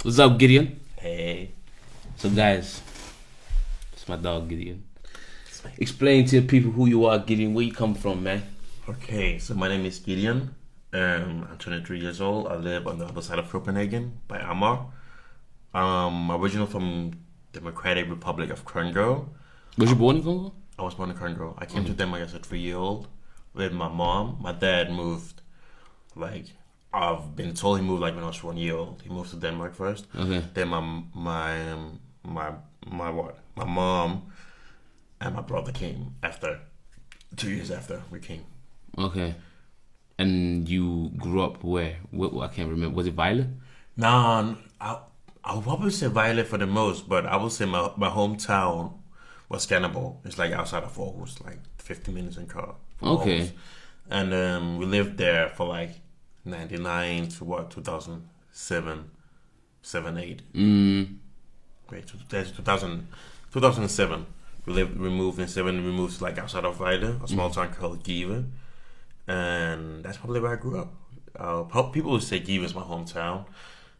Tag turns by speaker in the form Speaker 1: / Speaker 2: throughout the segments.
Speaker 1: What's up, Gideon?
Speaker 2: Hey.
Speaker 1: So, guys, it's my dog, Gideon. Explain to people who you are, Gideon. Where you come from, man?
Speaker 2: Okay, so my name is Gedeon. I'm 23 years old. I live on the other side of Copenhagen by Amager. I'm original from Democratic Republic of Congo.
Speaker 1: Was you born in Congo?
Speaker 2: I was born in Congo. I came to Denmark as a 3-year-old with my mom. My dad moved, like, I've been told he moved like when I was 1 year old. He moved to Denmark first.
Speaker 1: Okay.
Speaker 2: Then my mom and my brother came after 2 years after we came.
Speaker 1: Okay. And you grew up where? I can't remember. Was it Violet?
Speaker 2: No, I would probably say Violet for the most, but I would say my hometown was Skanderborg. It's like outside of Aarhus, like 50 minutes in car.
Speaker 1: Okay.
Speaker 2: Aarhus. And we lived there for like 99 to 2007, 8. Wait, 2007. We moved in 7. We moved like outside of Vejle, a small town called Give, and that's probably where I grew up. People would say Give is my hometown,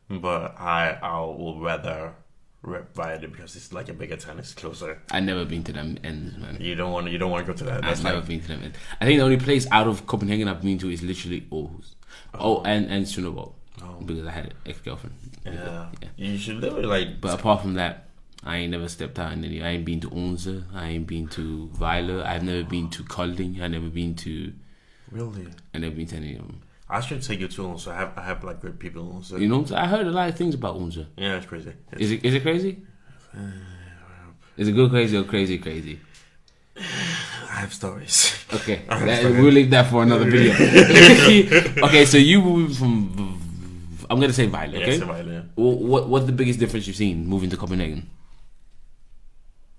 Speaker 2: but I would rather rep Vejle because it's like a bigger town. It's closer.
Speaker 1: I never been to them ends, man.
Speaker 2: You don't want to go to that.
Speaker 1: I've never been to them ends. I think the only place out of Copenhagen I've been to is literally Aarhus. And Sønderborg. Because I had an ex-girlfriend.
Speaker 2: Yeah. You should live it like.
Speaker 1: But apart from that, I ain't never stepped out in any. I ain't been to Odense. I ain't been to Vejle. I've never been to Kolding. I never been to.
Speaker 2: Really?
Speaker 1: I never been to any of them.
Speaker 2: I should take you to Odense. I have like great people in Odense.
Speaker 1: You know, I heard a lot of things about Odense.
Speaker 2: Yeah, it's crazy.
Speaker 1: Is it crazy? Is it good crazy or crazy?
Speaker 2: I have stories.
Speaker 1: Okay, we'll leave that for another video. Okay, so you moved from. I'm gonna say Vejle. Okay.
Speaker 2: Yeah, Vejle, yeah.
Speaker 1: What's the biggest difference you've seen moving to Copenhagen?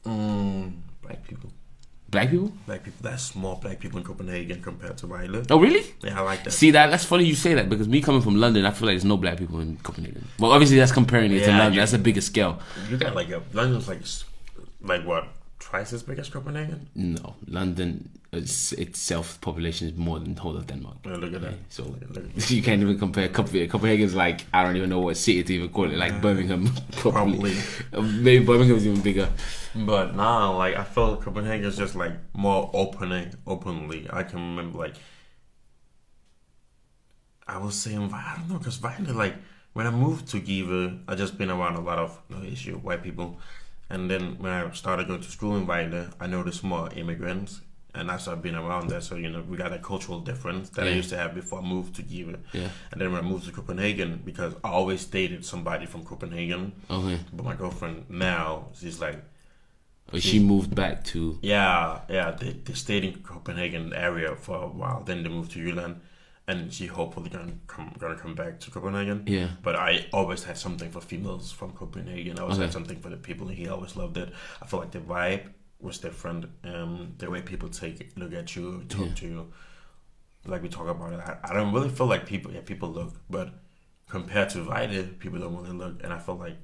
Speaker 2: Black people.
Speaker 1: Black people?
Speaker 2: Black people. That's more black people in Copenhagen compared to Vejle.
Speaker 1: Oh, really?
Speaker 2: Yeah, I like that.
Speaker 1: See, that's funny you say that because me coming from London, I feel like there's no black people in Copenhagen. Well, obviously that's comparing it to London. That's a bigger scale.
Speaker 2: You got London's like what? Twice as big as Copenhagen?
Speaker 1: No, London itself population is more than the whole of Denmark.
Speaker 2: Yeah, look at that.
Speaker 1: So
Speaker 2: look.
Speaker 1: You can't even compare. Copenhagen's like I don't even know what city to even call it. Like Birmingham, probably. Maybe Birmingham is even bigger.
Speaker 2: But now, like I feel Copenhagen is just like more openly. I can remember like I was saying I don't know because Vejle like when I moved to Give, I just been around a lot of white people. And then when I started going to school in Vejle, I noticed more immigrants. And I started being around there. So, we got a cultural difference that I used to have before I moved to Give.
Speaker 1: Yeah.
Speaker 2: And then when I moved to Copenhagen, because I always dated somebody from Copenhagen.
Speaker 1: Okay.
Speaker 2: But my girlfriend now, she's like...
Speaker 1: She moved back to...
Speaker 2: Yeah. They stayed in Copenhagen area for a while. Then they moved to Jylland. And she hopefully gonna come back to Copenhagen.
Speaker 1: Yeah.
Speaker 2: But I always had something for females from Copenhagen. I always had something for the people, and he always loved it. I feel like the vibe was different. The way people look at you, talk to you, like we talk about it. I don't really feel like people look, but compared to Vejle, people don't really look. And I feel like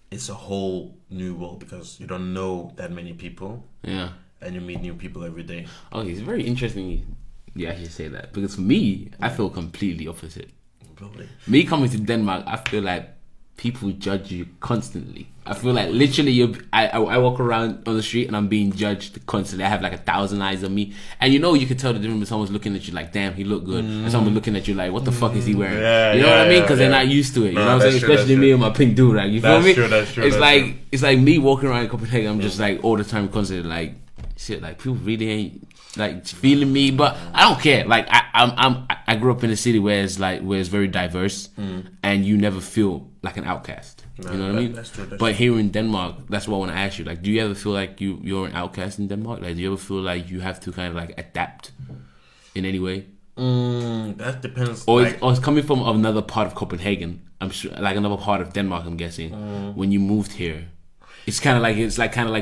Speaker 2: it's a whole new world because you don't know that many people.
Speaker 1: Yeah.
Speaker 2: And you meet new people every day.
Speaker 1: Okay, it's very interesting. You actually say that because for me, I feel completely opposite.
Speaker 2: Really?
Speaker 1: Me coming to Denmark, I feel like people judge you constantly. I feel like literally, I walk around on the street and I'm being judged constantly. I have like 1,000 eyes on me, and you can tell the difference when someone's looking at you like, "Damn, he look good," and someone looking at you like, "What the fuck is he wearing?"
Speaker 2: Yeah,
Speaker 1: you know what I mean? Because they're not used to it. You know what I'm saying? Especially me and my pink do rag. You feel me?
Speaker 2: That's true.
Speaker 1: It's like me walking around in Copenhagen. I'm just like all the time constantly like, shit. Like people really ain't like feeling me, but I don't care. Like I grew up in a city where it's very diverse, and you never feel like an outcast.
Speaker 2: No,
Speaker 1: you know what I mean?
Speaker 2: That's true.
Speaker 1: But here in Denmark, that's what I want to ask you. Like, do you ever feel like you're an outcast in Denmark? Like, do you ever feel like you have to kind of like adapt in any way?
Speaker 2: That depends.
Speaker 1: Or it's coming from another part of Copenhagen. I'm sure, like another part of Denmark. I'm guessing when you moved here. It's kind of like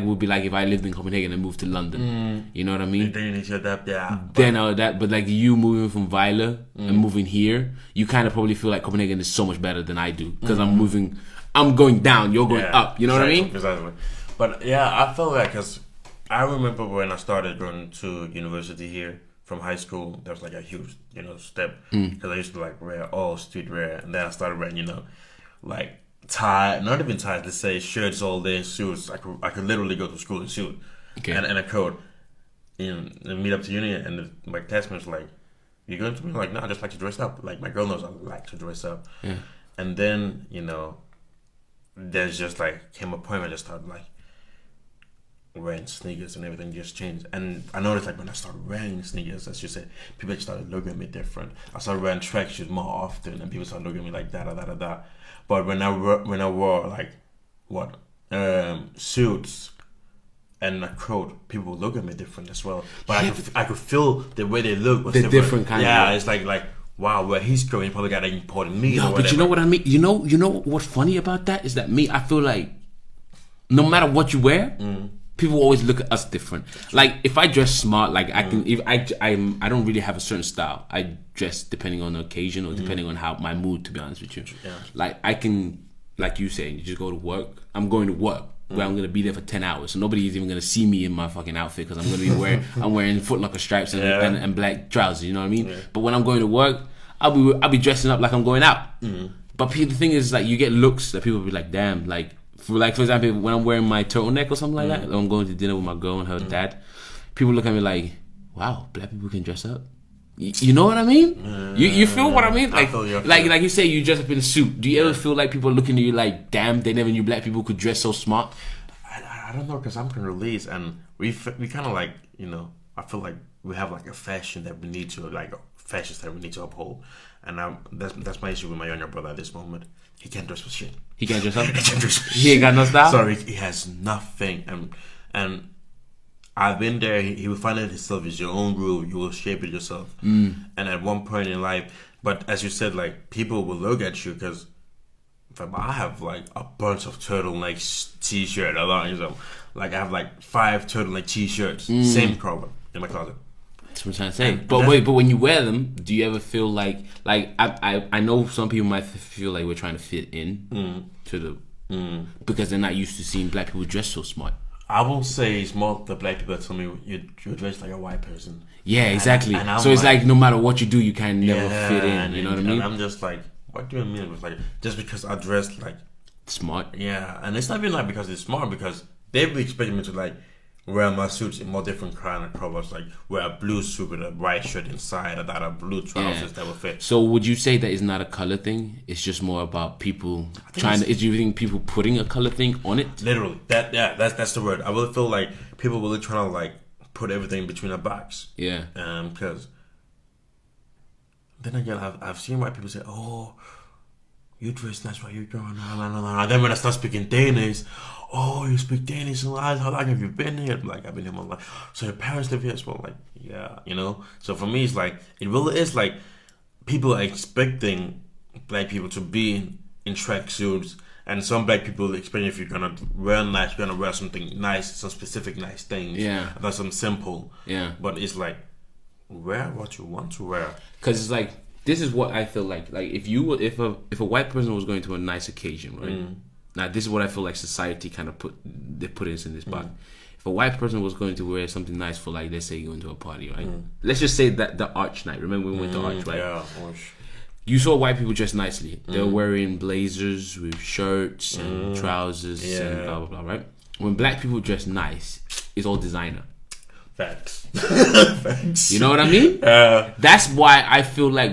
Speaker 1: would be like if I lived in Copenhagen and moved to London. You know what I mean?
Speaker 2: Then you need to adapt, yeah.
Speaker 1: Then all that, but like you moving from Vejle and moving here, you kind of probably feel like Copenhagen is so much better than I do because I'm going down, you're going up. You know what I mean?
Speaker 2: Exactly. But yeah, I felt like because I remember when I started going to university here from high school, there was like a huge, step because I used to like wear all streetwear, and then I started wearing, like tie, not even ties. Let's say shirts all day, suits. I could literally go to school in suit and a coat. And meet up to uni, and my classmates like, "You going to be like, no, I just like to dress up. Like my girl knows I like to dress up."
Speaker 1: Yeah.
Speaker 2: And then there's just like came a point where I just started like wearing sneakers and everything just changed. And I noticed like when I started wearing sneakers, as you said, people just started looking at me different. I started wearing track shoes more often, and people started looking at me like that. But when I wore like suits and a coat, people would look at me different as well. But I could feel the way they look was different kind of. Yeah, it's like wow, where he's going, he probably got an important me.
Speaker 1: No, but you know what I mean. You know what's funny about that is that I feel like no matter what you wear, people always look at us different. Like if I dress smart, like I can. If I don't really have a certain style. I dress depending on the occasion or depending on how my mood. To be honest with you, like I can, like you say, you just go to work. I'm going to work. Where I'm gonna be there for 10 hours, so nobody's even gonna see me in my fucking outfit because I'm gonna be wearing Foot Locker stripes and black trousers. You know what I mean? Yeah. But when I'm going to work, I'll be dressing up like I'm going out. But the thing is, like, you get looks that people will be like, damn, like for example, when I'm wearing my turtleneck or something like that, or I'm going to dinner with my girl and her dad, people look at me like, wow, black people can dress up. You know what I mean? You feel what I mean? Like, like you say, you dress up in a suit. Do you ever feel like people are looking at you like, damn, they never knew black people could dress so smart?
Speaker 2: I don't know, because I'm from release, and we kind of like, I feel like we have like a fashion that we need to uphold, and that's my issue with my younger brother at this moment. He can't dress for shit.
Speaker 1: He can't dress up.
Speaker 2: He can't dress for shit.
Speaker 1: He ain't got no style.
Speaker 2: Sorry, he has nothing, and I've been there. He will find it himself. It's your own groove. You will shape it yourself. And at one point in life, but as you said, like people will look at you because I have like a bunch of turtleneck t-shirt. Like I have like 5 turtleneck t-shirts, same color in my closet.
Speaker 1: That's what I'm trying to say. But when you wear them, do you ever feel like I know some people might feel like we're trying to fit in to the because they're not used to seeing black people dress so smart.
Speaker 2: I will say it's more the black people that tell me you dress like a white person.
Speaker 1: Yeah, exactly. And so it's like no matter what you do, you can never fit in. You know what I mean?
Speaker 2: And I'm just like, what do you mean? It's like just because I dress like
Speaker 1: smart.
Speaker 2: Yeah, and it's not even like because it's smart, because they be expecting me to like wear my suits in more different kind of colors, like wear a blue suit with a white shirt inside, or that blue trousers that will fit.
Speaker 1: So would you say that it's not a color thing? It's just more about people trying to. Do you think people putting a color thing on it?
Speaker 2: Literally, that's the word. I will feel like people really trying to like put everything between a box.
Speaker 1: Yeah.
Speaker 2: Because then again, I've seen white people say, "Oh, you dress nice while you're growing up." And then when I start speaking Danish, "Oh, you speak Danish? How long have you been here?" I'm like, "I've been here my life." "So your parents live here as well?" Like, yeah, So for me, it's like, it really is like people are expecting black people to be in tracksuits, and some black people expect if you're gonna wear nice, you're gonna wear something nice, some specific nice things.
Speaker 1: Yeah.
Speaker 2: That's some simple.
Speaker 1: Yeah.
Speaker 2: But it's like, wear what you want to wear.
Speaker 1: Because it's like, this is what I feel like. Like if a white person was going to a nice occasion, right? Now this is what I feel like society kind of put us in this box. If a white person was going to wear something nice for, like, let's say going to a party, right? Let's just say that the Arch night. Remember we went to Arch, right?
Speaker 2: Yeah.
Speaker 1: You saw white people dressed nicely. They were wearing blazers with shirts and trousers and blah blah blah, right? When black people dress nice, it's all designer.
Speaker 2: Facts.
Speaker 1: You know what I mean? That's why I feel like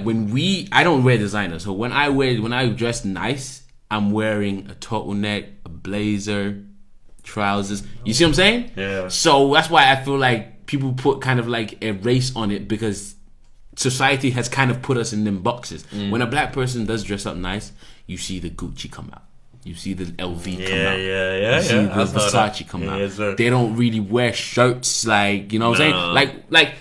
Speaker 1: I don't wear designer. So when I dress nice, I'm wearing a turtleneck, a blazer, trousers. You see what I'm saying?
Speaker 2: Yeah.
Speaker 1: So that's why I feel like people put kind of like a race on it, because society has kind of put us in them boxes. When a black person does dress up nice, you see the Gucci come out. You see the LV come out. You see the Versace come out.
Speaker 2: Yes,
Speaker 1: they don't really wear shirts, like, you know what I'm saying? Like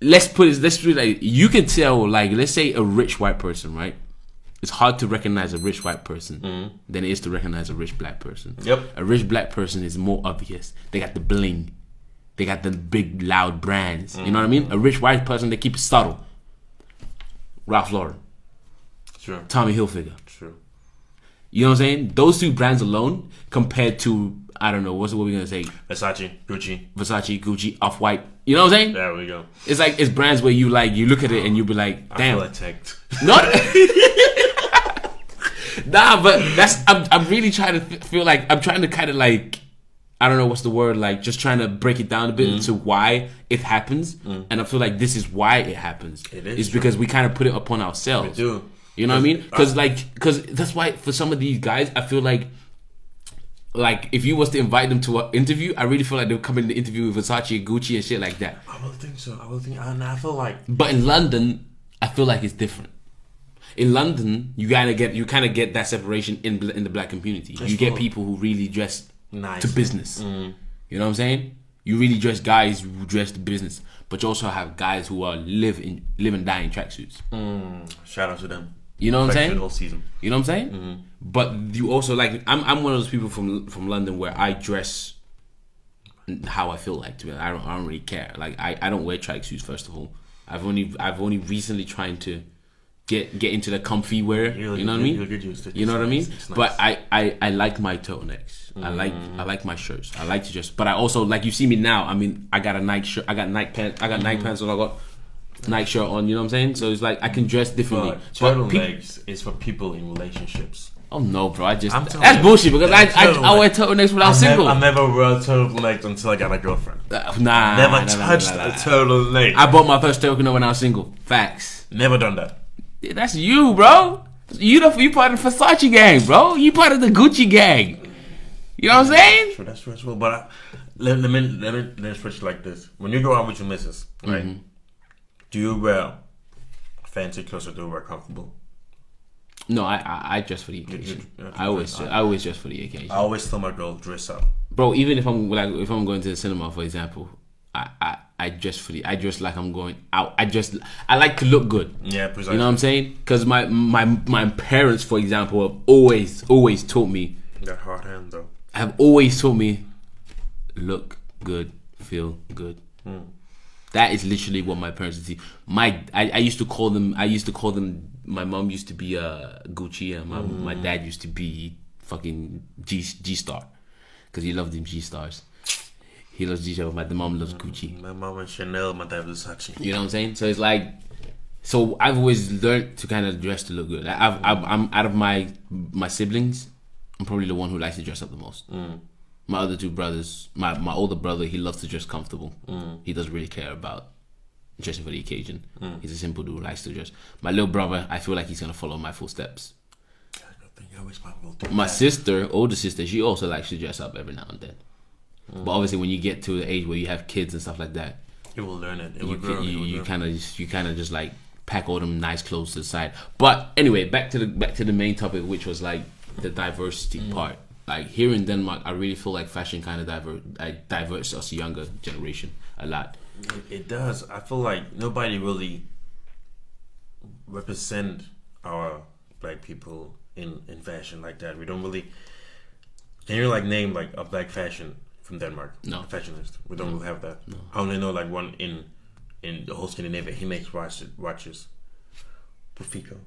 Speaker 1: let's put it like, you can tell, like, let's say a rich white person, right? It's hard to recognize a rich white person than it is to recognize a rich black person.
Speaker 2: Yep.
Speaker 1: A rich black person is more obvious. They got the bling. They got the big loud brands. You know what I mean? A rich white person, they keep it subtle. Ralph Lauren.
Speaker 2: Sure.
Speaker 1: Tommy Hilfiger.
Speaker 2: True.
Speaker 1: You know what I'm saying? Those two brands alone, compared to, I don't know, what we gonna say?
Speaker 2: Versace, Gucci,
Speaker 1: Off-White. You know what I'm saying?
Speaker 2: There we go.
Speaker 1: It's like, it's brands where you look at it and you be like, damn.
Speaker 2: I feel attacked.
Speaker 1: Not. Nah, but I'm really trying to feel like I'm trying to kind of like, I don't know what's the word, like just trying to break it down a bit into why it happens, and I feel like this is why it happens. It's because we kind of put it upon ourselves.
Speaker 2: We do.
Speaker 1: You know what I mean? Because that's why for some of these guys, I feel like if you was to invite them to an interview, I really feel like they'll come in the interview with Versace and Gucci and shit like that.
Speaker 2: I will think so. And I feel like.
Speaker 1: But in London, I feel like it's different. In London, you kind of get that separation in the black community. You get people who really dress to business. You know what I'm saying? You really dress guys who dress to business, but you also have guys who are live and die in tracksuits.
Speaker 2: Shout out to them.
Speaker 1: You know what I'm saying?
Speaker 2: All season.
Speaker 1: You know what I'm saying? But you also like I'm one of those people from London where I dress how I feel like. To be honest, I don't really care. Like I don't wear tracksuits. First of all, I've only recently trying to get into the comfy wear. You know what I mean? You know what I mean?
Speaker 2: Nice.
Speaker 1: But I like my turtlenecks. I like my shirts. I like to just. But I also like you see me now. I mean, I got a Nike shirt. I got Nike pants. I got Nike pants, and I got Nike shirt on. You know what I'm saying? So it's like I can dress differently.
Speaker 2: But turtlenecks is for people in relationships.
Speaker 1: Oh no, bro! That's bullshit because I wear turtlenecks when I was single.
Speaker 2: I never wore turtlenecks until I got a girlfriend.
Speaker 1: Nah,
Speaker 2: never touched a turtleneck.
Speaker 1: I bought my first turtleneck when I was single. Facts.
Speaker 2: Never done that.
Speaker 1: That's you, bro. You part of the Versace gang, bro. You part of the Gucci gang. You know what I'm saying?
Speaker 2: Sure, that's true. But let me switch like this. When you go out with your missus, right? Do you wear fancy clothes or do you wear comfortable?
Speaker 1: No, I dress for the occasion. I always dress for the occasion.
Speaker 2: I always tell my girl dress up,
Speaker 1: bro. Even if I'm going to the cinema, for example, I dress like I'm going out. I like to look good.
Speaker 2: Yeah, precisely.
Speaker 1: You know what I'm saying? Because my parents, for example, have always taught me.
Speaker 2: That hard hand though.
Speaker 1: Have always taught me, look good, feel good. That is literally what my parents did. I used to call them. My mom used to be Gucci, and my dad used to be fucking G Star, because he loved them G Stars. He loves G Star. My mom loves Gucci.
Speaker 2: My mom and Chanel. My dad was Versace.
Speaker 1: You know what I'm saying? So it's like, so I've always learned to kind of dress to look good. I'm out of my siblings, I'm probably the one who likes to dress up the most. My other two brothers, my older brother, he loves to dress comfortable. He doesn't really care about dressing for the occasion. He's a simple dude who likes to dress. My little brother, I feel like he's gonna follow my footsteps. My sister, older sister, she also likes to dress up every now and then. But obviously, when you get to the age where you have kids and stuff like that,
Speaker 2: you will learn it.
Speaker 1: You kind of just like pack all them nice clothes to the side. But anyway, back to the main topic, which was like the diversity part. Like here in Denmark, I really feel like fashion kind of diverts us younger generation a lot.
Speaker 2: It does. I feel like nobody really represent our black people in fashion like that. We don't really. Can you like name like a black fashion from Denmark?
Speaker 1: No.
Speaker 2: A fashionist. We don't really have that.
Speaker 1: No.
Speaker 2: I only know like one in the whole Scandinavia. He makes watches. Bufico.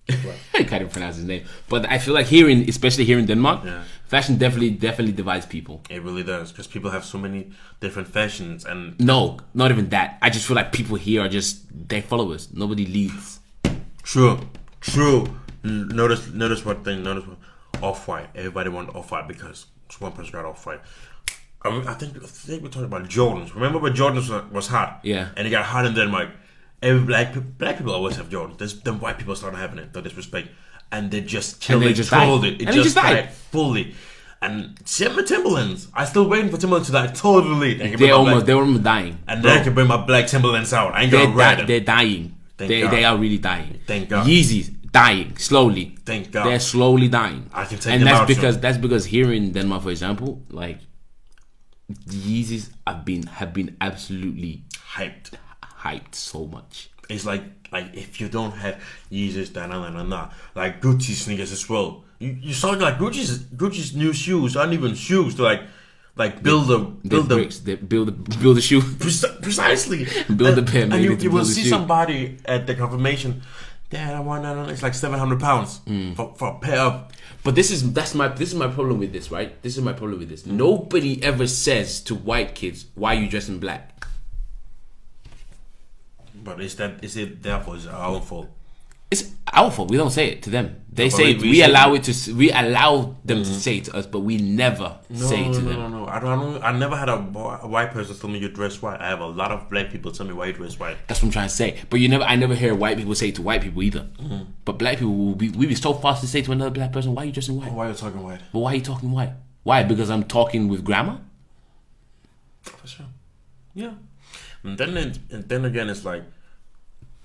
Speaker 1: I can't even pronounce his name, but I feel like especially here in Denmark, fashion definitely divides people.
Speaker 2: It really does, because people have so many different fashions, and
Speaker 1: no, not even that. I just feel like people here are they follow us. Nobody leads.
Speaker 2: True. Notice one thing. Off-white. Everybody want off-white because one person got off-white. I think we're talking about Jordans. Remember when Jordans was hot?
Speaker 1: Yeah. And
Speaker 2: it got hot in Denmark. Every black people always have Jordans. Then white people started having it. No disrespect, and they just killed it. It just died fully. And Timberlands. I still waiting for Timberlands to die totally.
Speaker 1: They were dying.
Speaker 2: And then I can bring my black Timberlands out. I ain't gonna ride them.
Speaker 1: They're dying. They are really dying.
Speaker 2: Thank God.
Speaker 1: Yeezys dying slowly.
Speaker 2: Thank God.
Speaker 1: They're slowly dying.
Speaker 2: I can take them out.
Speaker 1: And that's because here in Denmark, for example, like the Yeezys have been absolutely hyped so much.
Speaker 2: It's like if you don't have Yeezys, like Gucci sneakers as well. You saw like Gucci's new shoes aren't even shoes. To like build the shoe precisely.
Speaker 1: Build the pair.
Speaker 2: And you will see somebody at the confirmation. Dad, I want that. It's like 700 pounds for a pair of. But this is my problem with this, right? This is my problem with this. Nobody ever says to white kids, "Why are you dressing black?" But is it therefore our own fault?
Speaker 1: It's our fault. We don't say it to them. They
Speaker 2: but
Speaker 1: say it. We
Speaker 2: say
Speaker 1: allow it to. We allow them to say it to us, but we never say it to them.
Speaker 2: No. I never had a white person tell me you dress white. I have a lot of black people tell me why you dress white.
Speaker 1: That's what I'm trying to say. But I never hear white people say it to white people either. But black people we be so fast to say to another black person, "Why are you dressing white?
Speaker 2: Why are you talking white?"
Speaker 1: But why are you talking white? Why? Because I'm talking with grammar.
Speaker 2: For sure. Yeah. And then again, it's like,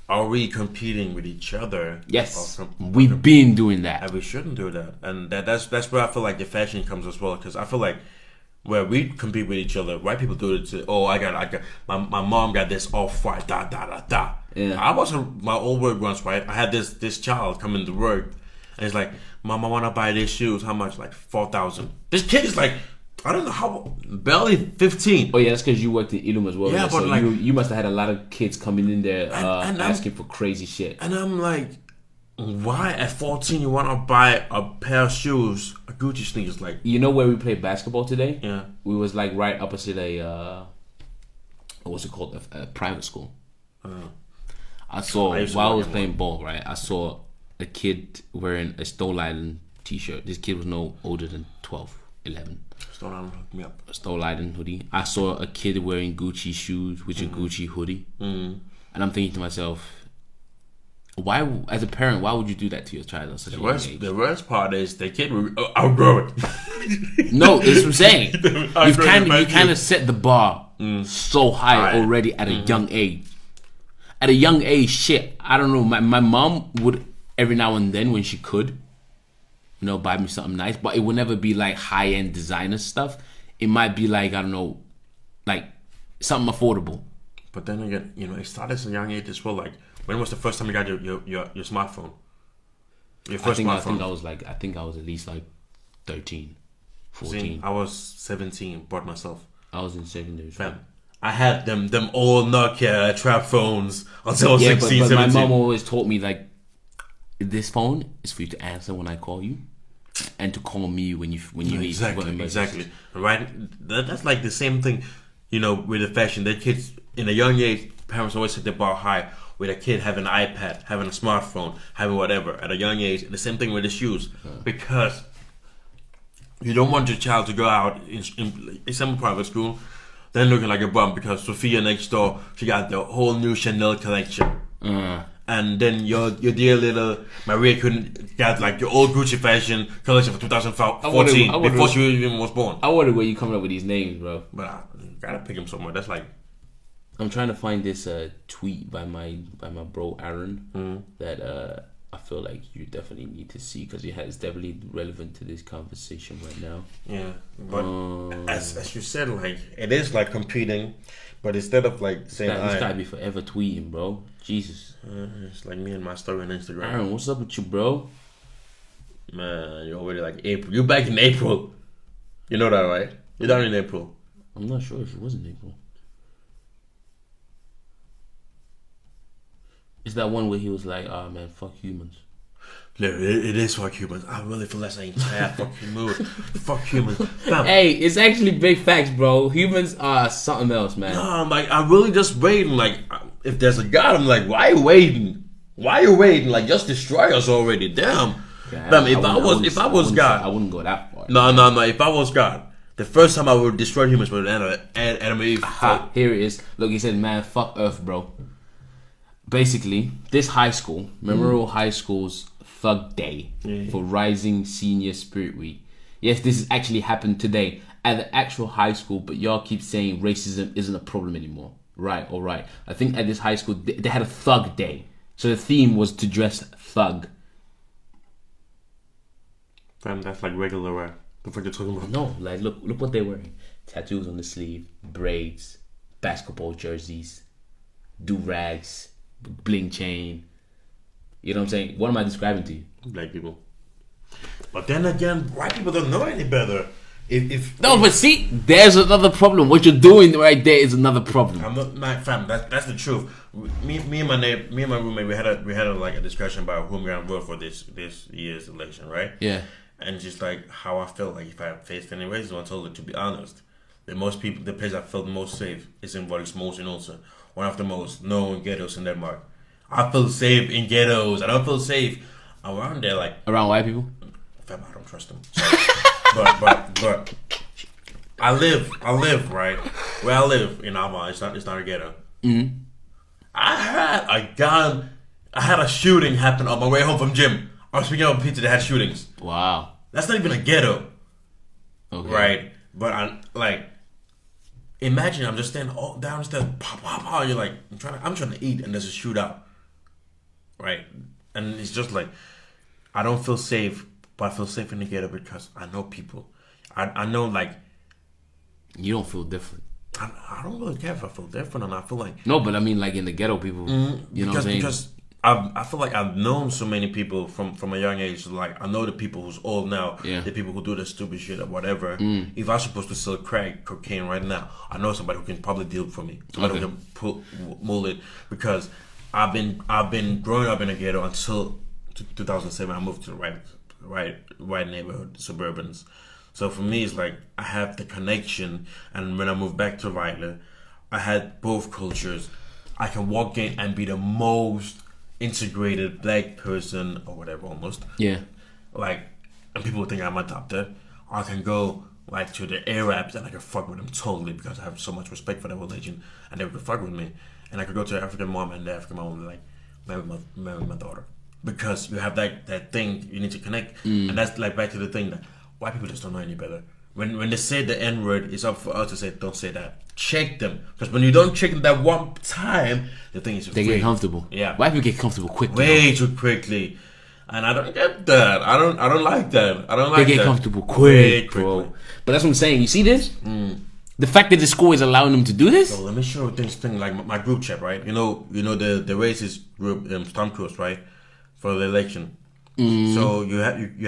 Speaker 2: are we competing with each other?
Speaker 1: Yes, we've been doing that,
Speaker 2: and we shouldn't do that. And that's where I feel like the fashion comes as well, because I feel like where we compete with each other, white people do it to, I got my mom got this off white, da.
Speaker 1: Yeah.
Speaker 2: I was my old work once, right? I had this child come into work, and he's like, "Mom, I want to buy these shoes. How much? Like 4,000." This kid is like, I don't know how, barely 15.
Speaker 1: Oh yeah, that's because you worked in Ilum as well.
Speaker 2: Yeah,
Speaker 1: right?
Speaker 2: but
Speaker 1: so
Speaker 2: like,
Speaker 1: you must have had a lot of kids coming in there asking for crazy shit.
Speaker 2: And I'm like, why at 14 you want to buy a pair of shoes, a Gucci sneakers? Like,
Speaker 1: you know where we played basketball today?
Speaker 2: Yeah,
Speaker 1: we was like right opposite a what's it called? A private school. I saw while I was playing ball, right? I saw a kid wearing a Stone Island t-shirt. This kid was no older than 12, 11.
Speaker 2: Stone Island hooked me up.
Speaker 1: Stone Island hoodie. I saw a kid wearing Gucci shoes with a Gucci hoodie, and I'm thinking to myself, why, as a parent, why would you do that to your child at such a young age?
Speaker 2: The worst part is the kid will outgrow it.
Speaker 1: No, it's what I'm saying. You kind of set the bar so high already at a young age. At a young age, shit, I don't know. My mom would every now and then when she could, buy me something nice, but it would never be like high end designer stuff. It might be like, I don't know, like something affordable.
Speaker 2: But then again, it started at a young age as well. Like, when was the first time you got your smartphone? Your first smartphone?
Speaker 1: I think I was at least like 13, 14.
Speaker 2: See, I was 17, bought myself.
Speaker 1: I was in secondary school.
Speaker 2: Fam, I had them old Nokia trap phones until I was 16,
Speaker 1: but
Speaker 2: 17.
Speaker 1: My mom always taught me, like, this phone is for you to answer when I call you, and to call me when you need
Speaker 2: exactly. Right. That's like the same thing, with the fashion. The kids in a young age, parents always set the bar high. With a kid having an iPad, having a smartphone, having whatever at a young age. The same thing with the shoes, because you don't want your child to go out in some private school, then looking like a bum because Sophia next door, she got the whole new Chanel collection. And then your dear little Maria couldn't get like your old Gucci fashion collection for 2014 before she even was born.
Speaker 1: I wonder where you coming up with these names, bro.
Speaker 2: But I gotta pick them somewhere. That's like,
Speaker 1: I'm trying to find this tweet by my bro Aaron that I feel like you definitely need to see because it's definitely relevant to this conversation right now.
Speaker 2: Yeah, but as you said, like, it is like competing, but instead of like saying,
Speaker 1: this guy be forever tweeting, bro. Jesus,
Speaker 2: it's like me and my story on Instagram.
Speaker 1: Aaron, what's up with you, bro?
Speaker 2: Man, you're already like April. You're back in April. You know that, right? You're down in April.
Speaker 1: I'm not sure if it was in April. It's that one where he was like, "Ah, man, fuck humans."
Speaker 2: Yeah, it is fuck humans. I really feel that's an entire fucking mood. Fuck humans. Bam.
Speaker 1: Hey, it's actually big facts, bro. Humans are something else, man.
Speaker 2: No, I'm like, I'm really just waiting. Like, if there's a God, I'm like, why are you waiting? Why are you waiting? Like, just destroy us already. Damn.
Speaker 1: Yeah,
Speaker 2: Damn. If I was God,
Speaker 1: I wouldn't go that far.
Speaker 2: No. If I was God, the first time I would destroy humans would Adam and Eve.
Speaker 1: Here it is. Look, he said, "Man, fuck Earth, bro." Basically, this high school, Memorial High School's Thug Day for Rising Senior Spirit Week. Yes, this has actually happened today at the actual high school, but y'all keep saying racism isn't a problem anymore. Right, all right. I think at this high school, they had a Thug Day. So the theme was to dress thug.
Speaker 2: Fam, that's like regular wear. The fuck you talking about?
Speaker 1: No, like, look what they're wearing. Tattoos on the sleeve, braids, basketball jerseys, do-rags, bling chain. You know what I'm saying? What am I describing to you?
Speaker 2: Black people. But then again, white people don't know any better.
Speaker 1: But see, there's another problem. What you're doing right there is another problem.
Speaker 2: I'm not, my fam. That's the truth. Me and my roommate, we had a discussion about who I'm gonna vote for this year's election, right?
Speaker 1: Yeah.
Speaker 2: And just like how I felt like if I faced any racism, I told her, to be honest, the place I felt most safe is in Volksmosen also. One of the most known ghettos in Denmark. I feel safe in ghettos. I don't feel safe around there. Like
Speaker 1: around white people.
Speaker 2: Fam, I don't trust them. but I live right where I live in Alma. It's not a ghetto.
Speaker 1: Mm-hmm.
Speaker 2: I had a shooting happen on my way home from gym. I was picking up pizza that had shootings.
Speaker 1: Wow.
Speaker 2: That's not even a ghetto.
Speaker 1: Okay.
Speaker 2: Right? But I'm like, imagine I'm just standing downstairs, pop, pop, pop. You're like, I'm trying to eat, and there's a shootout. Right? And it's just like, I don't feel safe, but I feel safe in the ghetto because I know people. I know, like,
Speaker 1: you don't feel different.
Speaker 2: I don't really care if I feel different, and I feel like
Speaker 1: no, but I mean, like in the ghetto, people, you know what I'm saying?
Speaker 2: Because I feel like I've known so many people from a young age. Like I know the people who's old now, the people who do the stupid shit or whatever. If I'm supposed to sell crack cocaine right now, I know somebody who can probably deal for me. Somebody who can mold it because I've been growing up in a ghetto until 2007. I moved to the right neighborhood, suburbans. So for me, it's like I have the connection, and when I moved back to Weiler, I had both cultures. I can walk in and be the most integrated black person or whatever, almost.
Speaker 1: Yeah.
Speaker 2: Like, and people think I'm adopted. I can go like to the Arabs and I can fuck with them totally because I have so much respect for their religion, and they could fuck with me. And I could go to an African mom and the African mom would be like, marry my daughter, because you have that thing you need to connect, and that's like back to the thing that white people just don't know any better. When they say the N-word, it's up for us to say, don't say that. Check them. Because when you don't check them that one time, the thing is
Speaker 1: they get comfortable.
Speaker 2: Yeah.
Speaker 1: White people get comfortable quickly.
Speaker 2: Way too quickly. And I don't get that. I don't like that. I don't like that.
Speaker 1: They get comfortable quick, bro. But that's what I'm saying. You see this? The fact that the school is allowing them to do this?
Speaker 2: So let me show you this thing, like my group chat, right? You know the racist group, Stormcross, right? For the election. So you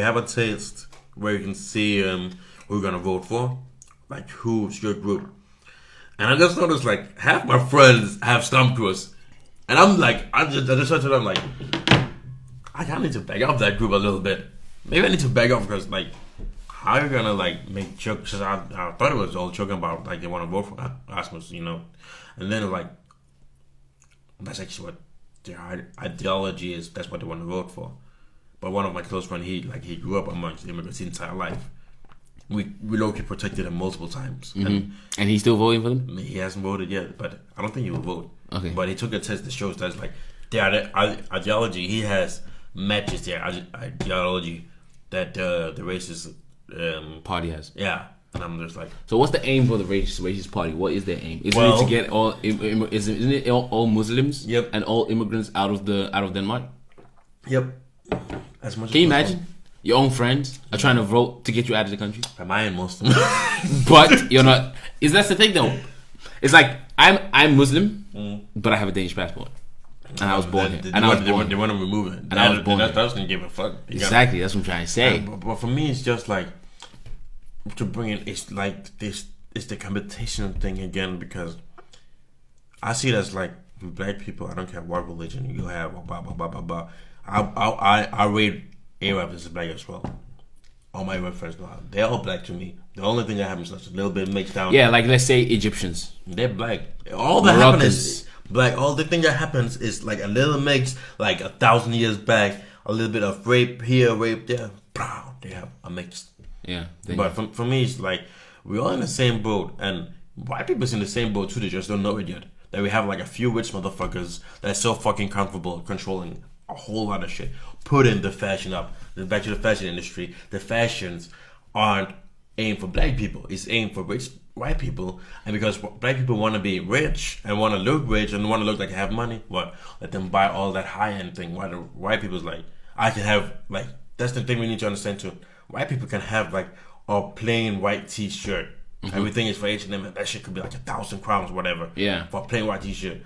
Speaker 2: have a taste where you can see who you're gonna vote for, like who's your group. And I just noticed like half my friends have Stormcross, and I'm like, I just said to them like, I kind of need to back off that group a little bit. Maybe I need to back off because like, how are you gonna like make jokes? Cause I thought it was all joking about like they want to vote for Asmus, you know, and then like that's actually what their ideology is. That's what they want to vote for. But one of my close friends, he grew up amongst immigrants his entire life. We low-key protected him multiple times.
Speaker 1: And he's still voting for them?
Speaker 2: He hasn't voted yet, but I don't think he will vote.
Speaker 1: Okay.
Speaker 2: But he took a test that shows that's like their ideology. He has matches their ideology that the racist
Speaker 1: party has.
Speaker 2: Yeah. And I'm just like,
Speaker 1: so what's the aim for the racist party? What is their aim? Isn't it to get isn't it all Muslims?
Speaker 2: Yep.
Speaker 1: And all immigrants out of Denmark?
Speaker 2: Yep. As much.
Speaker 1: Can you imagine? Your own friends are trying to vote to get you out of the country.
Speaker 2: Am I Muslim?
Speaker 1: But you're not. Is that the thing though? It's like I'm Muslim, but I have a Danish passport, and I was born here.
Speaker 2: And they want to remove it.
Speaker 1: And I was born here.
Speaker 2: That doesn't give a fuck.
Speaker 1: Exactly, that's what I'm trying to say.
Speaker 2: But for me, it's just like to bring in. It's like this. It's the competition thing again, because I see it as like black people. I don't care what religion you have. Blah blah blah blah blah. I rate Arabs as black as well. All my Arab friends know they're all black to me. The only thing that happens is a little bit mixed down.
Speaker 1: Yeah, like let's say Egyptians.
Speaker 2: They're black. All that happens is black. All the thing that happens is like a little mix, like 1,000 years back. A little bit of rape here, rape there. Brown. They have a mix.
Speaker 1: Yeah.
Speaker 2: But for me, it's like we're all in the same boat, and white people's in the same boat too. They just don't know it yet. That we have like a few rich motherfuckers that's so fucking comfortable controlling a whole lot of shit. Put in the fashion up. Back to the fashion industry. The fashions aren't aimed for black people. It's aimed for rich white people. And because black people want to be rich and want to look rich and want to look like they have money, what? Let them buy all that high-end thing. While the white people's like, I can have, like, that's the thing we need to understand too. White people can have like a plain white t-shirt. Everything is for H&M, and that shit could be like 1,000 crowns, whatever.
Speaker 1: Yeah.
Speaker 2: For a plain white t-shirt.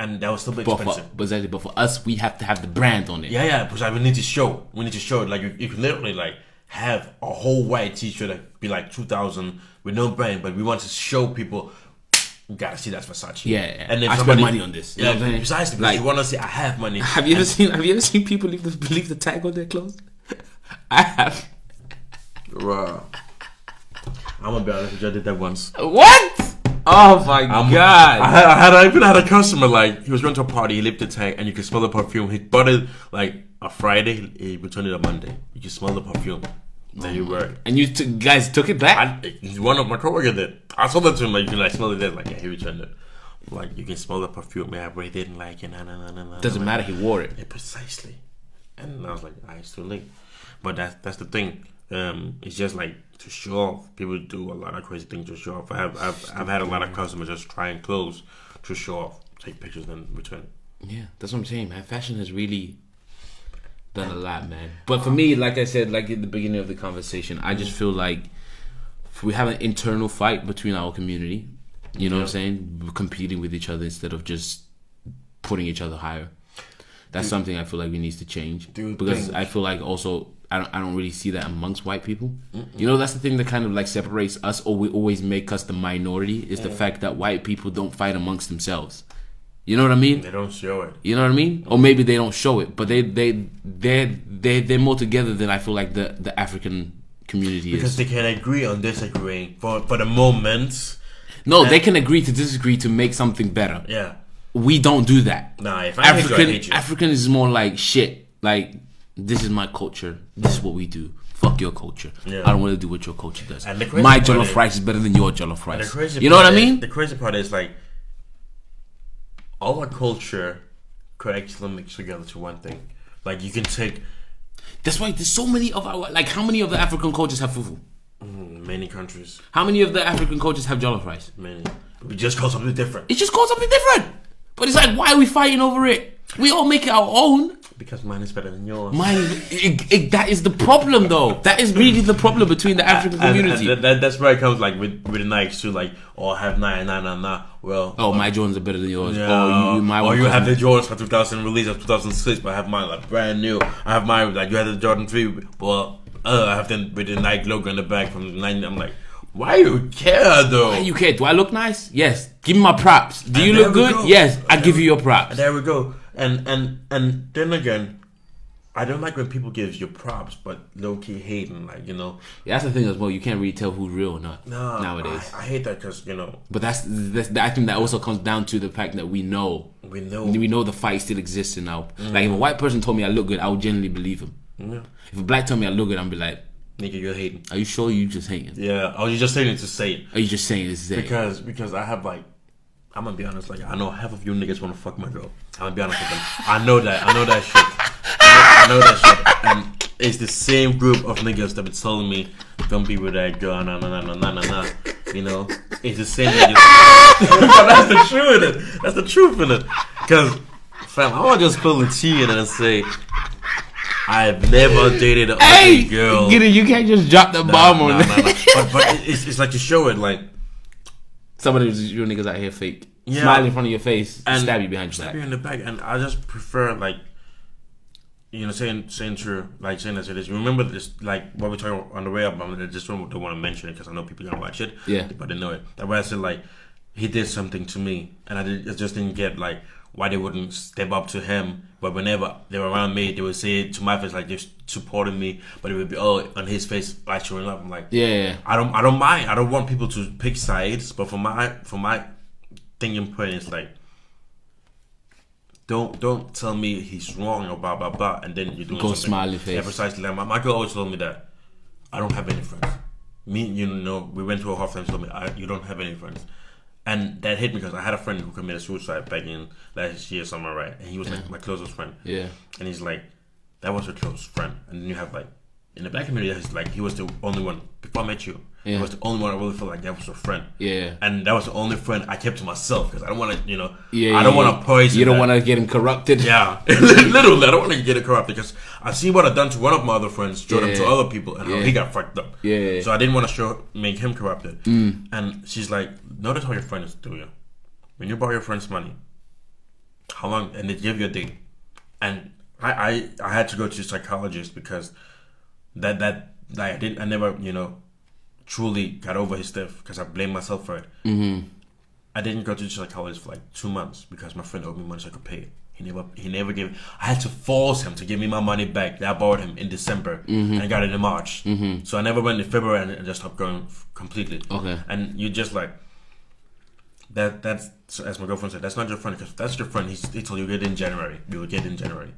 Speaker 2: And that was still expensive.
Speaker 1: But for us, we have to have the brand on it.
Speaker 2: Yeah, because we need to show. We need to show it. Like you can literally like have a whole white t-shirt that be like 2,000 with no brand, but we want to show people. You gotta see that's Versace.
Speaker 1: Yeah.
Speaker 2: And if
Speaker 1: I spend money on this.
Speaker 2: Yeah, precisely. Because like, you want to say I have money.
Speaker 1: Have you ever seen people leave the tag on their clothes? I have.
Speaker 2: Wow. I'm gonna be honest with you. I did that once.
Speaker 1: What? Oh my god!
Speaker 2: I even had a customer, like, he was going to a party, he left the tag, and you could smell the perfume. He bought it like a Friday, he returned it a Monday. You could smell the perfume. There you were.
Speaker 1: And you guys took it back?
Speaker 2: One of my coworkers did. I told that to him, like, you can like smell it there. Like, yeah, he returned it. Like, you can smell the perfume. Yeah, but he didn't like it.
Speaker 1: Doesn't matter, he wore it.
Speaker 2: Yeah, precisely. And I was like, it's too late. But that's the thing. It's just like to show off. People do a lot of crazy things to show off. I've had a lot of customers just trying clothes to show off, take pictures, then return it.
Speaker 1: Yeah, that's what I'm saying, man. Fashion has really done a lot, man. But for me, like I said, like at the beginning of the conversation, I just feel like we have an internal fight between our community. You know what I'm saying? We're competing with each other instead of just putting each other higher. That's something I feel like we need to change. Because I feel like also I don't really see that amongst white people. You know, that's the thing that kind of like separates us, or we always make us the minority, is the fact that white people don't fight amongst themselves. You know what I mean?
Speaker 2: They don't show it.
Speaker 1: You know what I mean? Or maybe they don't show it, but they're more together than I feel like the African community is.
Speaker 2: Because they can agree on disagreeing for the moment.
Speaker 1: No, they can agree to disagree to make something better.
Speaker 2: Yeah.
Speaker 1: We don't do that.
Speaker 2: Nah, if I hate you, I hate you.
Speaker 1: African is more like shit. Like, this is my culture. This is what we do. Fuck your culture. Yeah. I don't want to do what your culture does. My jollof rice is better than your jollof rice. You know what I mean?
Speaker 2: The crazy part is like all our culture could actually mix together to one thing. Like you can take.
Speaker 1: That's why there's so many of our how many of the African cultures have fufu?
Speaker 2: Many countries.
Speaker 1: How many of the African cultures have jollof rice?
Speaker 2: Many. We just call something different.
Speaker 1: It's just called something different. But it's like, why are we fighting over it? We all make it our own.
Speaker 2: Because mine is better than yours.
Speaker 1: That is the problem, though. That is really the problem between the African community.
Speaker 2: And that's where it comes, like with the Nikes too. Like, I have nah. Well,
Speaker 1: my Jordans are better than yours.
Speaker 2: Yeah. You have the Jordans for 2000 release of 2006, but I have mine like brand new. I have mine like you had the Jordan 3. Well, I have them with the Nike logo in the back from the 90s. I'm like, why you care though?
Speaker 1: Why you care? Do I look nice? Yes. Give me my props. Do you look good? Yes. I give you your props.
Speaker 2: And there we go. And then again, I don't like when people give you props, but low key hating, like, you know.
Speaker 1: Yeah, that's the thing as well. You can't really tell who's real or not nowadays.
Speaker 2: I hate that because, you know.
Speaker 1: But that's I think that also comes down to the fact that we know the fight still exists now. Like if a white person told me I look good, I would genuinely believe him. Yeah. If a black told me I look good, I'd be like,
Speaker 2: nigga, you're hating.
Speaker 1: Are you sure you just hating?
Speaker 2: Yeah. Are you just saying it to say it?
Speaker 1: Are you just saying it to say
Speaker 2: it? Because I have like, I'm gonna be honest, like I know half of you niggas wanna fuck my girl. I'm gonna be honest with them. I know that shit. I know that shit. And it's the same group of niggas that be telling me, don't be with that girl, nah. You know? It's the same niggas. But that's the truth in it. That's the truth in it. Because, fam, I wanna just spill the tea in it and say, I've never dated an ugly girl.
Speaker 1: Get it? You can't just drop the bomb on that.
Speaker 2: But it's like to show it, like
Speaker 1: some of these real niggas out here fake, smile in front of your face, and stab you behind your back.
Speaker 2: Stab you in the back, and I just prefer like, you know, saying true, like saying that it is. Remember this, like what we talking on the way up. I just don't want to mention it because I know people gonna watch it.
Speaker 1: Yeah,
Speaker 2: but they know it. That's why I said like he did something to me, and I just didn't get like why they wouldn't step up to him. But whenever they were around me, they would say it to my face like they're supporting me, but it would be on his face like showing up. I'm like,
Speaker 1: yeah.
Speaker 2: I don't mind. I don't want people to pick sides, but for my thinking point is like, don't tell me he's wrong or blah blah blah, and then you're doing
Speaker 1: go
Speaker 2: something.
Speaker 1: smiley face.
Speaker 2: Yeah, precisely. Like, my girl always told me that I don't have any friends. Me, you know, we went to a hard time. She told me you don't have any friends. And that hit me because I had a friend who committed suicide back in last year somewhere, right? And he was like my closest friend.
Speaker 1: Yeah.
Speaker 2: And he's like, that was your closest friend. And then you have like, in the black community, it's like he was the only one before I met you. Yeah. He was the only one I really felt like that was a friend.
Speaker 1: Yeah.
Speaker 2: And that was the only friend I kept to myself because I don't want to, you know,
Speaker 1: I
Speaker 2: don't want to poison.
Speaker 1: You don't want to get him corrupted.
Speaker 2: Yeah. Literally, I don't want to get it corrupted because I've seen what I've done to one of my other friends, showed him to other people, and how he got fucked up.
Speaker 1: Yeah.
Speaker 2: So I didn't want to make him corrupted. And she's like, notice how your friend is doing. When you borrow your friend's money, how long, and they give you a date, and I had to go to a psychologist because that I never, you know, truly got over his stuff because I blamed myself for it. I didn't go to the psychologist for like 2 months because my friend owed me money so I could pay it. He never gave. I had to force him to give me my money back that I borrowed him in December and I got it in March. So I never went in February and just stopped going completely.
Speaker 1: Okay.
Speaker 2: And you just like, that's as my girlfriend said, that's not your friend, because that's your friend. He told you get in January. You will get in January.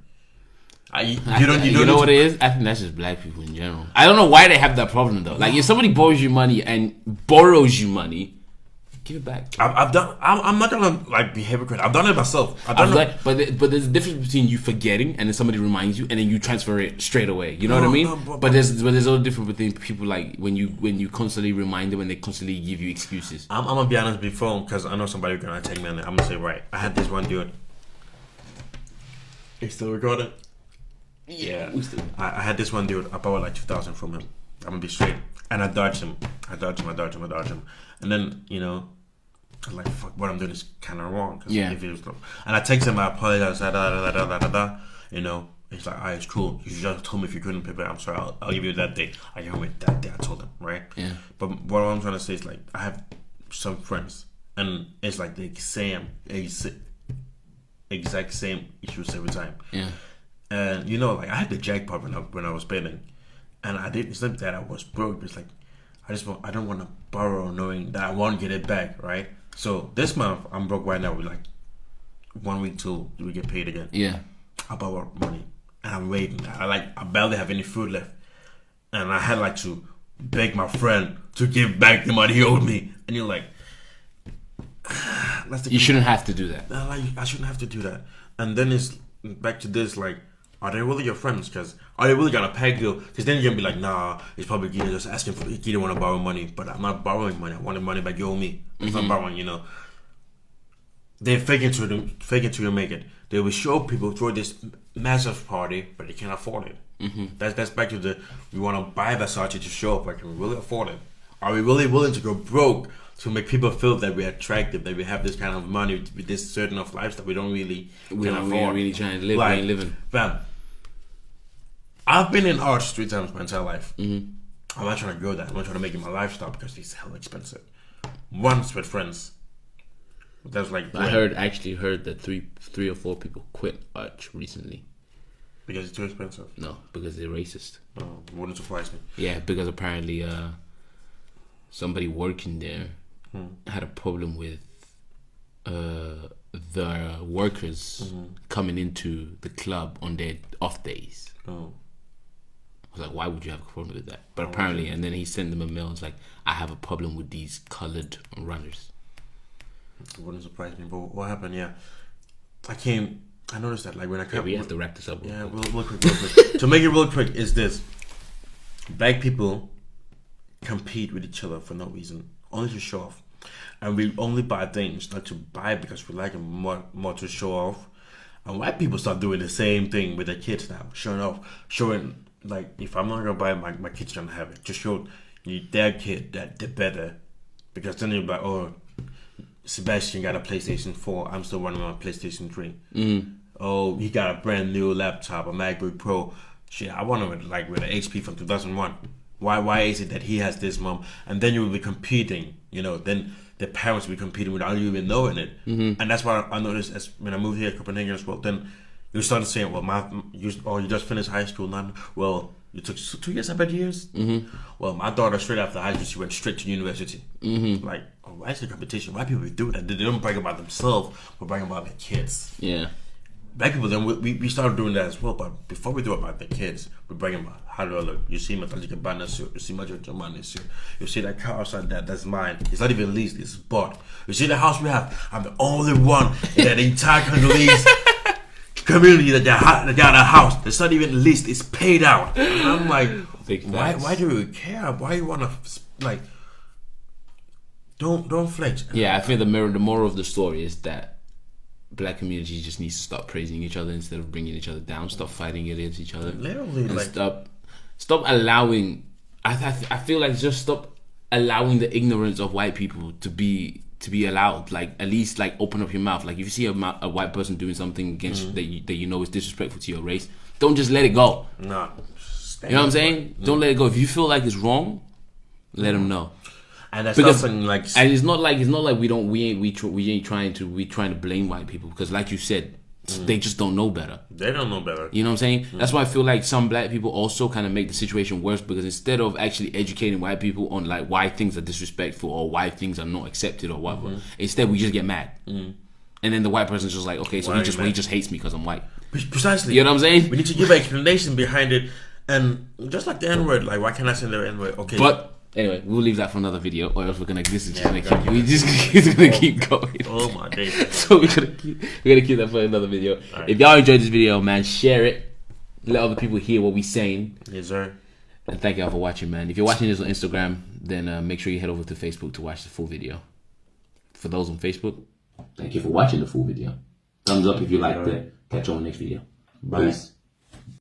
Speaker 1: You know what it is? I think that's just black people in general. I don't know why they have that problem though. Like if somebody borrows you money, give it back.
Speaker 2: I'm not gonna like be hypocrite. I've done it myself.
Speaker 1: But there's a difference between you forgetting and then somebody reminds you and then you transfer it straight away. You know what I mean? But there's a difference between people like when you constantly remind them and they constantly give you excuses.
Speaker 2: I'm gonna be honest before, because I know somebody gonna take me on it. I'm gonna say right. I had this one dude. It's still recording. Yeah. I had this one dude. I borrowed like 2,000 from him. I'm gonna be straight. And I dodged him. And then, I'm like, fuck, what I'm doing is kind of wrong.
Speaker 1: Yeah.
Speaker 2: And I text him, I apologize, He's like, alright, it's cool. You just told me if you couldn't pay back. I'm sorry, I'll give you that day. I gave him that day, I told him, right?
Speaker 1: Yeah.
Speaker 2: But what I'm trying to say is, like, I have some friends, and it's like the exact same issues every time.
Speaker 1: Yeah.
Speaker 2: And like I had the jackpot when I was spending, and I didn't. It's not that I was broke. It's like I don't want to borrow knowing that I won't get it back, right? So this month I'm broke right now. With like 1 week till we get paid again.
Speaker 1: Yeah.
Speaker 2: I borrow money and I'm waiting. I barely have any food left, and I had like to beg my friend to give back the money he owed me. And you're like,
Speaker 1: you shouldn't have to do that.
Speaker 2: I shouldn't have to do that. And then it's back to this, like, are they really your friends? Because are they really gonna peg you? Because then you're gonna be like, nah, it's probably Gideon just asking for. Gideon want to borrow money, but I'm not borrowing money. I want the money back. You owe me. If I'm borrowing, They fake it till you make it. They will show people through this massive party, but they can't afford it. That's back to we want to buy Versace to show up. Like, can we really afford it? Are we really willing to go broke to make people feel that we're attractive, that we have this kind of money, with this certain of lives that we don't really afford?
Speaker 1: We're really trying to live.
Speaker 2: Like,
Speaker 1: we ain't living.
Speaker 2: Fam, I've been in arts 3 times my entire life. I'm not trying to go that. I'm not trying to make it my lifestyle because it's hell expensive. Once with friends. That's like
Speaker 1: I actually heard that three or 4 people quit arts recently.
Speaker 2: Because it's too expensive?
Speaker 1: No, because they're racist.
Speaker 2: Oh, it wouldn't surprise me.
Speaker 1: Yeah, because apparently somebody working there had a problem with the workers coming into the club on their off days.
Speaker 2: Oh.
Speaker 1: I was like, why would you have a problem with that? But apparently, and then he sent them a mail. It's like, I have a problem with these colored runners.
Speaker 2: It wouldn't surprise me. But what happened? Yeah, I noticed that, like, when I came.
Speaker 1: Yeah, we have to wrap this up.
Speaker 2: Yeah, real quick. To make it real quick, is this: black people compete with each other for no reason, only to show off, and we only buy things not to buy because we like them more to show off. And white people start doing the same thing with their kids now, showing like, if I'm not gonna buy my kids gonna have it, just show their kid that they're better, because then you're like, oh, Sebastian got a PlayStation 4, I'm still running on a PlayStation 3. Oh, he got a brand new laptop, a MacBook Pro. Shit, I want him with an HP from 2001. Why is it that he has this, mom? And then you will be competing, then the parents will be competing without you even knowing it. And that's why I noticed as when I moved here to Copenhagen as well, then you started saying, well, you just finished high school, now. Well, you took 2 years, I bet years. Well, my daughter, straight after high school, she went straight to university. Like, oh, why is the competition? Why people do that? They don't brag about themselves, but brag about their kids.
Speaker 1: Yeah.
Speaker 2: Black people, then we started doing that as well. But before we do it about the kids, we're bragging about how do I look. You see my Tajika suit. You see my German suit. You see that car outside that's mine. It's not even leased. It's bought. You see the house we have. I'm the only one in that entire Congolese community that got a house. It's not even leased. It's paid out. And I'm like, why do you care? Why you wanna like? Don't flex.
Speaker 1: Yeah, I feel the moral of the story is that black community just needs to stop praising each other instead of bringing each other down. Stop fighting against each other.
Speaker 2: Literally,
Speaker 1: and stop allowing. I feel like just stop allowing the ignorance of white people to be allowed. Like, at least, like, open up your mouth. Like, if you see a white person doing something against that you know is disrespectful to your race, don't just let it go.
Speaker 2: No,
Speaker 1: you know what I'm saying? Don't let it go. If you feel like it's wrong, let them know.
Speaker 2: And that's nothing like.
Speaker 1: And it's not like we ain't trying to blame white people, because, like you said, they just don't know better.
Speaker 2: They don't know better.
Speaker 1: You know what I'm saying? That's why I feel like some black people also kind of make the situation worse, because instead of actually educating white people on like why things are disrespectful or why things are not accepted or whatever, instead we just get mad. And then the white person's just like, okay, so he just hates me because I'm white.
Speaker 2: Precisely.
Speaker 1: You know what I'm saying?
Speaker 2: We need to give an explanation behind it. And just like the N-word, like, why can't I say the N-word? Okay.
Speaker 1: But anyway, we'll leave that for another video, or else this is just gonna keep. It's gonna keep going.
Speaker 2: Oh my days.
Speaker 1: So we're gonna keep that for another video. Right. If y'all enjoyed this video, man, share it. Let other people hear what we're saying.
Speaker 2: Yes, sir.
Speaker 1: And thank y'all for watching, man. If you're watching this on Instagram, then make sure you head over to Facebook to watch the full video. For those on Facebook, thank you for watching the full video. Thumbs up if you liked it. Catch you on the next video. Bye. Peace.